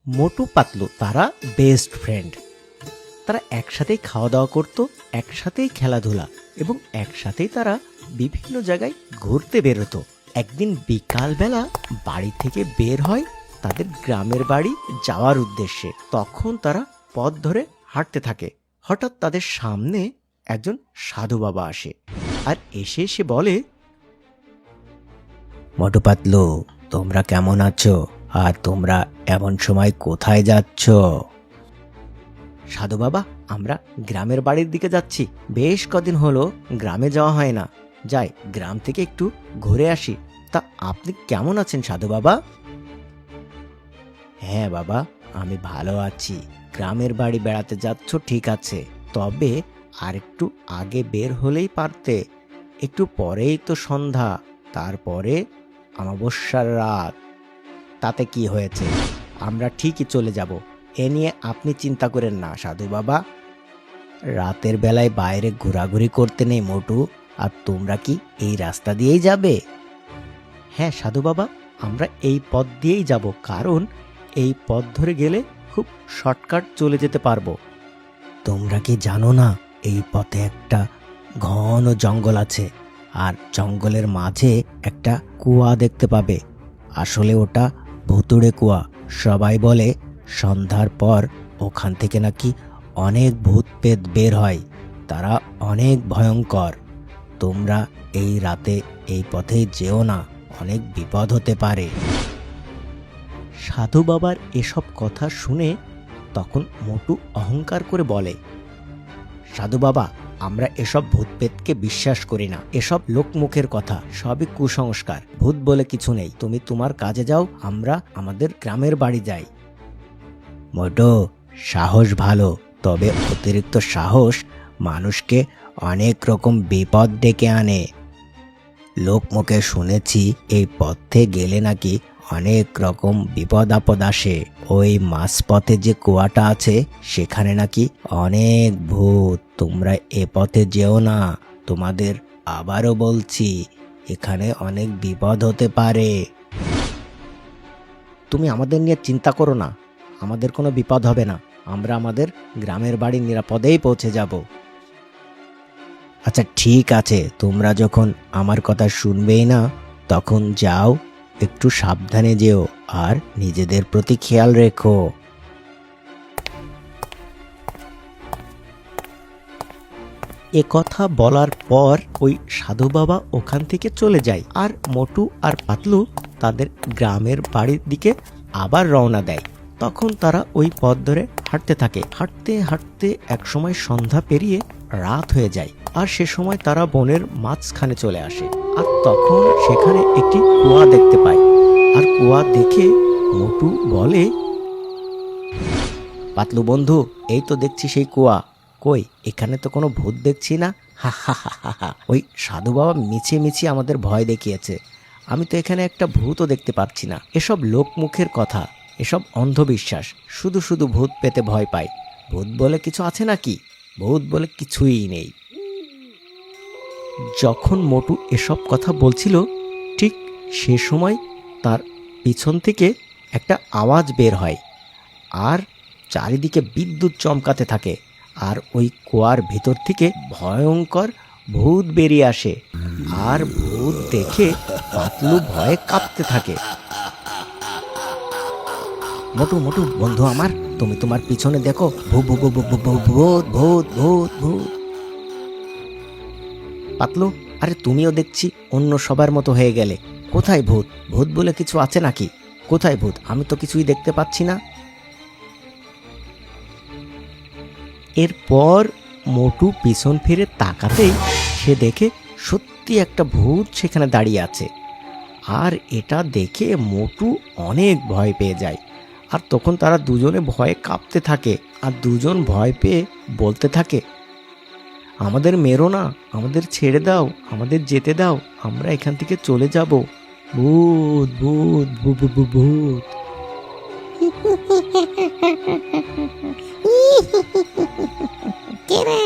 মোটু পাতলু তারা best friend. তারা একসাথেই খাওয়া দাওয়া করত, একসাথেই খেলাধুলা এবং একসাথেই তারা বিভিন্ন জায়গায় ঘুরতে বেরোতো। একদিন বিকালবেলা বাড়ি থেকে বের হয় তাদের গ্রামের বাড়ি যাওয়ার উদ্দেশ্যে। তখন তারা পথ ধরে হাঁটতে থাকে। হঠাৎ তাদের সামনে একজন সাধু বাবা আসে আর এসে সে বলে, মোটু পাতলু, তোমরা কেমন আছো? আর তোমরা এমন সময় কোথায় যাচ্ছ? সাধু বাবা, আমরা গ্রামের বাড়ির দিকে যাচ্ছি। বেশ কদিন হলো গ্রামে যাওয়া হয় না, যাই গ্রাম থেকে একটু ঘুরে আসি। তা আপনি কেমন আছেন সাধু বাবা? হ্যাঁ বাবা, আমি ভালো আছি। গ্রামের বাড়ি বেড়াতে যাচ্ছ ঠিক আছে, তবে আর একটু আগে বের হলেই পারতে। একটু পরেই তো সন্ধ্যা, তারপরে অমাবস্যার রাত। তাতে কি হয়েছে, আমরা ঠিকই চলে যাব। এ নিয়ে আপনি চিন্তা করেন না সাধু বাবা। রাতের বেলায় বাইরে ঘোরাঘুরি করতে নেই মোটু। আর তোমরা কি এই রাস্তা দিয়েই যাবে? হ্যাঁ সাধু বাবা, আমরা এই পথ দিয়েই যাব, কারণ এই পথ ধরে গেলে খুব শর্টকাট চলে যেতে পারবো। তোমরা কি জানো না, এই পথে একটা ঘন জঙ্গল আছে, আর জঙ্গলের মাঝে একটা কুয়া দেখতে পাবে। আসলে ওটা ভুতুড়ে কুয়া। সবাই বলে সন্ধ্যার পর ওখান থেকে নাকি অনেক ভূত পেত বের হয়, তারা অনেক ভয়ঙ্কর। তোমরা এই রাতে এই পথে যেও না, অনেক বিপদ হতে পারে। সাধু বাবার এসব কথা শুনে তখন মোটু অহংকার করে বলে, সাধু বাবা, আমরা এসব ভূত পেতকে বিশ্বাস করি না। এসব লোকমুখের কথা, সবই কুসংস্কার। ভূত বলে কিছু নেই। তুমি তোমার কাজে যাও, আমরা আমাদের গ্রামের বাড়ি যাই। মোটু, সাহস ভালো, তবে অতিরিক্ত সাহস মানুষকে অনেক রকম বিপদ ডেকে আনে। লোকমুখে শুনেছি এই পথে গেলে নাকি অনেক রকম বিপদ আপদ আসে। ওই মাঝপথে যে কুয়াটা আছে সেখানে নাকি অনেক ভূত। তোমরা এ পথে যেও না। তোমাদের আবারও বলছি, এখানে অনেক বিপদ হতে পারে। তুমি আমাদের নিয়ে চিন্তা করো না, আমাদের কোনো বিপদ হবে না। আমরা আমাদের গ্রামের বাড়ি নিরাপদেই পৌঁছে যাব। আচ্ছা ঠিক আছে, তোমরা যখন আমার কথা শুনবেই না, তখন যাও, একটু সাবধানে যেও আর নিজেদের প্রতি খেয়াল রেখো। এ কথা বলার পর ওই সাধু বাবা ওখান থেকে চলে যায়, আর মোটু আর পাতলু তাদের গ্রামের বাড়ির দিকে আবার রওনা দেয়। তখন তারা ওই পথ ধরে হাঁটতে থাকে। হাঁটতে হাঁটতে একসময় সন্ধ্যা পেরিয়ে রাত হয়ে যায়, আর সে সময় তারা বনের মাঝখানে চলে আসে। আর তখন সেখানে একটি কুয়া দেখতে পায়। আর কুয়া দেখে মোটু বলে, পাতলু বন্ধু, এই তো দেখছি সেই কুয়া। কই, এখানে তো কোনো ভূত দেখছি না। হা হা হা হা হা। ওই সাধু বাবা মিছিয়ে মিছিয়ে আমাদের ভয় দেখিয়েছে। আমি তো এখানে একটা ভূতও দেখতে পাচ্ছি না। এসব লোকমুখের কথা, এসব অন্ধবিশ্বাস। শুধু শুধু ভূত পেতে ভয় পায়। ভূত বলে কিছু আছে নাকি? ভূত বলে কিছুই নেই। যখন মোটু এসব কথা বলছিল, ঠিক সে সময় তার পিছন থেকে একটা আওয়াজ বের হয়, আর চারিদিকে বিদ্যুৎ চমকাতে থাকে। আর ওই কুয়ার ভিতর থেকে ভয়ঙ্কর ভূত বেরিয়ে আসে। আর ভূত দেখে পাতলু ভয়ে কাঁপতে থাকে। মোটু মোটু বন্ধু আমার, তুমি তোমার পিছনে দেখো, ভূত ভূত ভূত ভূত ভূত ভূত। পাতলু, আরে তুমিও দেখছি অন্য সবার মতো হয়ে গেলে। কোথায় ভূত? ভূত বলে কিছু আছে নাকি? কোথায় ভূত? আমি তো কিছুই দেখতে পাচ্ছি না। এরপর মোটু পিছন ফিরে তাকাতেই সে দেখে সত্যি একটা ভূত সেখানে দাঁড়িয়ে আছে। আর এটা দেখে মোটু অনেক ভয় পেয়ে যায়। আর তখন তারা দুজনে ভয়ে কাঁপতে থাকে, আর দুজন ভয় পেয়ে বলতে থাকে, আমাদের মেরো না, আমাদের ছেড়ে দাও, আমাদের যেতে দাও, আমরা এখান থেকে চলে যাব। ভূত ভূত ভূত ভূত। কিরে,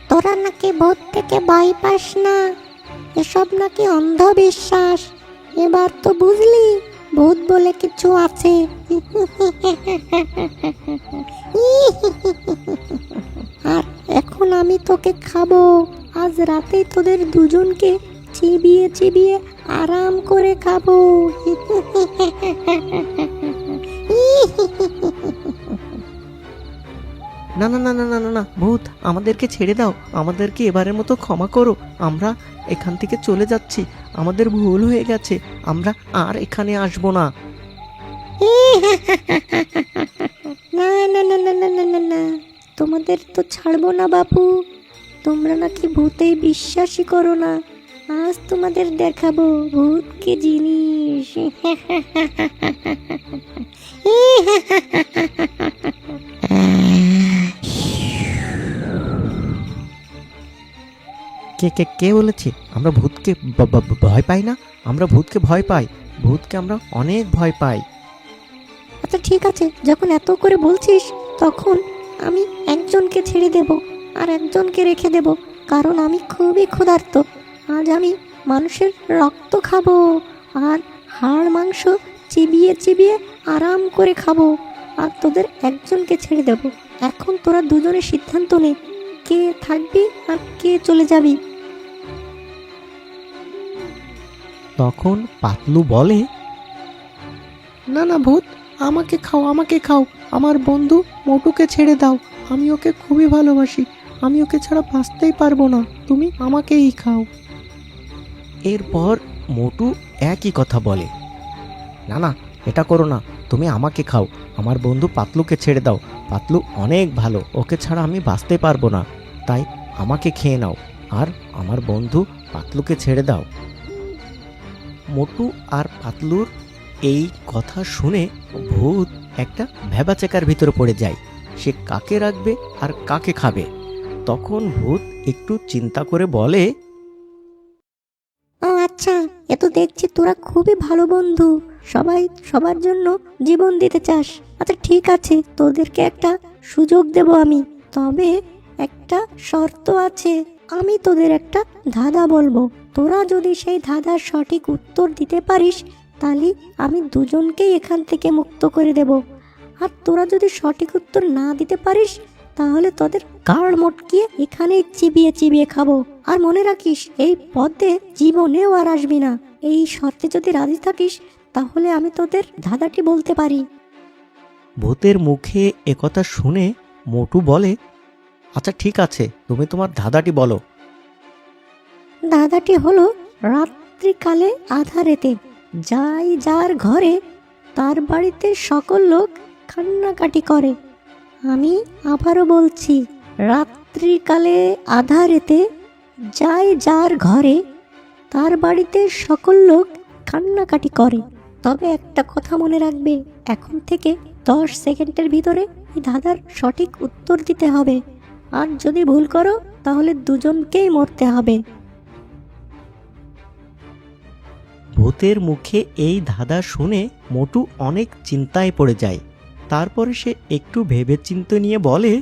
তোরা নাকি ভূত থেকে ভয় পাস না? এসব নাকি অন্ধবিশ্বাস। এবার তো বুঝলি ভূত বলে কিছু আছে। দুজনকে চিবিয়ে চিবিয়ে আরাম করে খাবো। না না না না না না না, ভূত আমাদেরকে ছেড়ে দাও, আমাদেরকে এবারের মতো ক্ষমা করো। আমরা এখান থেকে চলে যাচ্ছি, আমাদের ভুল হয়ে গেছে, আমরা আর এখানে আসবো না। না না না না না না না না, তোমাদের তো ছাড়বো না বাপু। তোমরা নাকি ভূতে বিশ্বাসই করো না, আজ তোমাদের দেখাবো ভূত কি জিনিস। কে কে কে বলেছে আমরা ভূতকে ভয় পাই না? আমরা ভূতকে ভয় পাই, ভূতকে আমরা অনেক ভয় পাই। আচ্ছা ঠিক আছে, যখন এত করে বলছিস তখন আমি একজনকে ছেড়ে দেব আর একজনকে রেখে দেব, কারণ আমি খুবই ক্ষুধার্ত। আজ আমি মানুষের রক্ত খাবো আর হাড় মাংস চিবিয়ে চিবিয়ে আরাম করে খাবো, আর তোদের একজনকে ছেড়ে দেব। এখন তোরা দুজনে সিদ্ধান্ত নে, কে থাকবি আর কে চলে যাবি। তখন পাতলু বলে, না না ভূত, আমাকে খাও, আমাকে খাও, আমার বন্ধু মোটুকে ছেড়ে দাও, আমি ওকে খুবই ভালোবাসি, আমি ওকে ছাড়া বাঁচতেই পারবো না, তুমি আমাকেই খাও। এরপর মোটু একই কথা বলে, না না এটা করো না, তুমি আমাকে খাও, আমার বন্ধু পাতলুকে ছেড়ে দাও, পাতলু অনেক ভালো, ওকে ছাড়া আমি বাঁচতে পারবো না, তাই আমাকে খেয়ে নাও আর আমার বন্ধু পাতলুকে ছেড়ে দাও। মোটু আর পাতলুর এই কথা শুনে ভূত একটা ভ্যাবাচেকার ভিতরে পড়ে যায়, সে কাকে রাখবে আর কাকে খাবে। তখন ভূত একটু চিন্তা করে বলে, ও আচ্ছা, এ তো দেখছি তোরা খুবই ভালো বন্ধু, সবাই সবার জন্য জীবন দিতে চাস। আচ্ছা ঠিক আছে, তোদেরকে একটা সুযোগ দেব আমি, তবে একটা শর্ত আছে। আমি তোদের একটা ধাঁধা বলবো, তোরা যদি সেই ধাঁধার সঠিক উত্তর দিতে পারিস তাহলে আমি দুজনকেই এখান থেকে মুক্ত করে দেব, আর তোরা যদি সঠিক উত্তর না দিতে পারিস তাহলে তোদের গাড় মটকিয়ে এখানেই চিবিয়ে চিবিয়ে খাবো। আর মনে রাখিস, এই পথে জীবনেও আর আসবি না। এই শর্তে যদি রাজি থাকিস তাহলে আমি তোদের ধাঁধাটি বলতে পারি। ভূতের মুখে একথা শুনে মোটু বলে, আচ্ছা ঠিক আছে, তুমি তোমার ধাঁধাটি বলো। ধাঁধাটি হলো, রাত্রিকালে আধারেতে যাই যার ঘরে, তার বাড়িতে সকল লোক কান্নাকাটি করে। আমি আবারও বলছি, রাত্রিকালে আধারেতে যাই যার ঘরে, তার বাড়িতে সকল লোক কান্নাকাটি করে। তবে একটা কথা মনে রাখবে, এখন থেকে 10 সেকেন্ডের ভিতরে এই ধাঁধার সঠিক উত্তর দিতে হবে, আর যদি ভুল করো তাহলে দুজনকেই মরতে হবে। ভূতের মুখে এই ধাঁধা শুনে মোটু অনেক চিন্তায় পড়ে যায়। তারপরে সে একটু ভেবেচিন্তে নিয়ে বলে,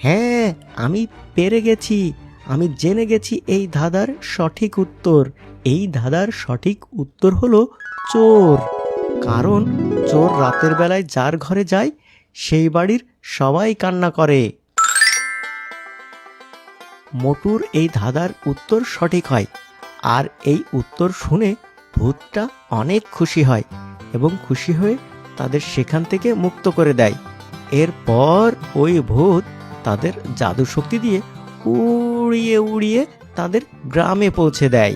হ্যাঁ আমি পেরে গেছি, আমি জেনে গেছি এই ধাঁধার সঠিক উত্তর। এই ধাঁধার সঠিক উত্তর হলো চোর, কারণ চোর রাতের বেলায় যার ঘরে যায় সেই বাড়ির সবাই কান্না করে। মোটুর এই ধাঁধার উত্তর সঠিক হয়, আর এই উত্তর শুনে ভূতটা অনেক খুশি হয় এবং খুশি হয়ে তাদের সেখান থেকে মুক্ত করে দেয়। এরপর ওই ভূত তাদের জাদু শক্তি দিয়ে উড়িয়ে উড়িয়ে তাদের গ্রামে পৌঁছে দেয়।